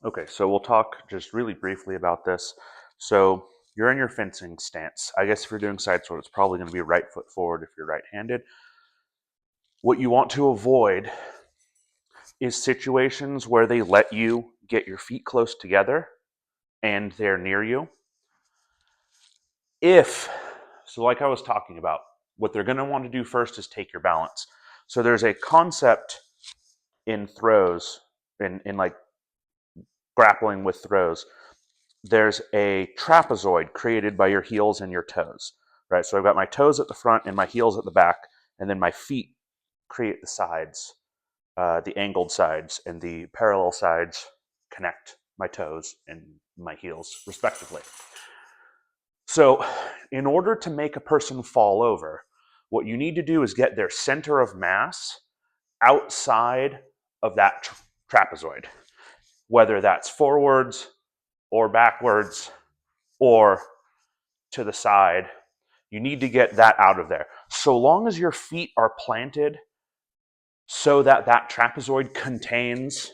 Okay, so we'll talk just really briefly about this. So you're in your fencing stance. I guess if you're doing side sword, it's probably going to be right foot forward if you're right-handed. What you want to avoid is situations where they let you get your feet close together and they're near you. So like I was talking about, what they're going to want to do first is take your balance. So there's a concept in throws, in like grappling with throws. There's a trapezoid created by your heels and your toes, right? So I've got my toes at the front and my heels at the back, and then my feet create the sides, the angled sides, and the parallel sides connect my toes and my heels, respectively. So, in order to make a person fall over, what you need to do is get their center of mass outside of that trapezoid, whether that's forwards or backwards or to the side. You need to get that out of there. So long as your feet are planted so that that trapezoid contains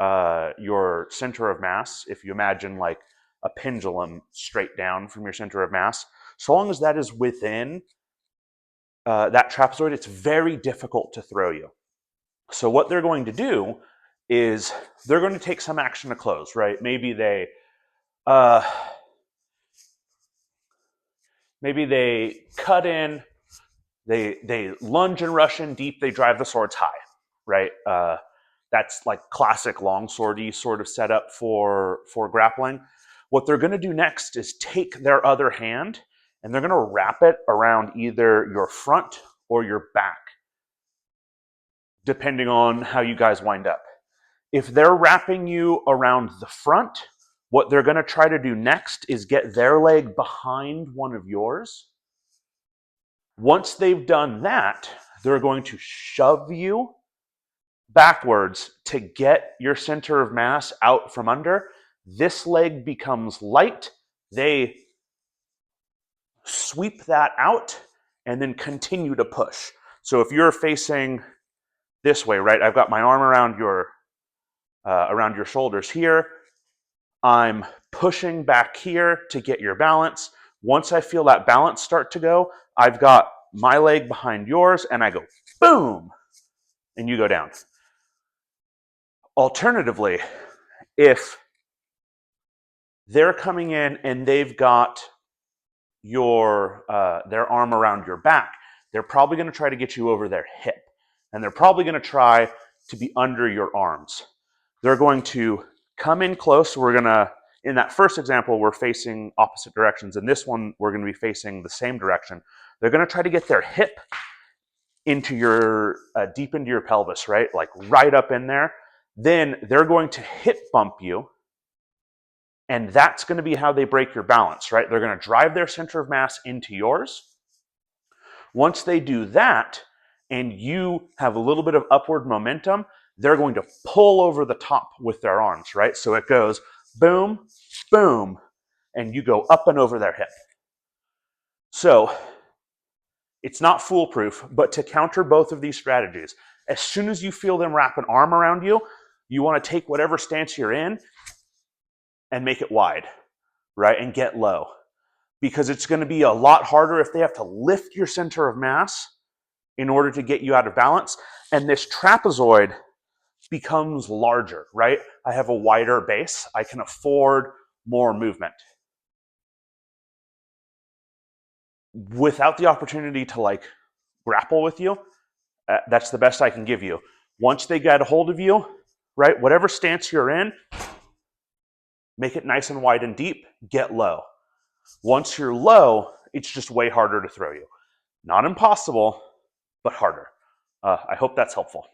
your center of mass, if you imagine like a pendulum straight down from your center of mass, so long as that is within that trapezoid, it's very difficult to throw you. So what they're going to do is they're going to take some action to close, right? Uh, maybe they cut in, they lunge and rush in deep, they drive the swords high, right? That's like classic longswordy sort of setup for grappling. What they're going to do next is take their other hand and they're going to wrap it around either your front or your back, depending on how you guys wind up. If they're wrapping you around the front, what they're going to try to do next is get their leg behind one of yours. Once they've done that, they're going to shove you backwards to get your center of mass out from under. This leg becomes light. They sweep that out and then continue to push. So if you're facing this way, right, I've got my arm around your shoulders here. I'm pushing back here to get your balance. Once I feel that balance start to go, I've got my leg behind yours and I go boom, and you go down. Alternatively, if they're coming in and they've got their arm around your back, they're probably going to try to get you over their hip, and they're probably going to try to be under your arms. They're going to come in close. In that first example, we're facing opposite directions. In this one, we're going to be facing the same direction. They're going to try to get their hip into deep into your pelvis, right? Like right up in there. Then they're going to hip bump you, and that's going to be how they break your balance, right? They're going to drive their center of mass into yours. Once they do that, and you have a little bit of upward momentum, they're going to pull over the top with their arms, right? So it goes boom, boom, and you go up and over their hip. So it's not foolproof, but to counter both of these strategies, as soon as you feel them wrap an arm around you, you want to take whatever stance you're in and make it wide, right? And get low. Because it's going to be a lot harder if they have to lift your center of mass in order to get you out of balance. And this trapezoid becomes larger, right? I have a wider base. I can afford more movement. Without the opportunity to like grapple with you, that's the best I can give you. Once they get a hold of you, right, whatever stance you're in, make it nice and wide and deep, get low. Once you're low, it's just way harder to throw you. Not impossible, but harder. I hope that's helpful.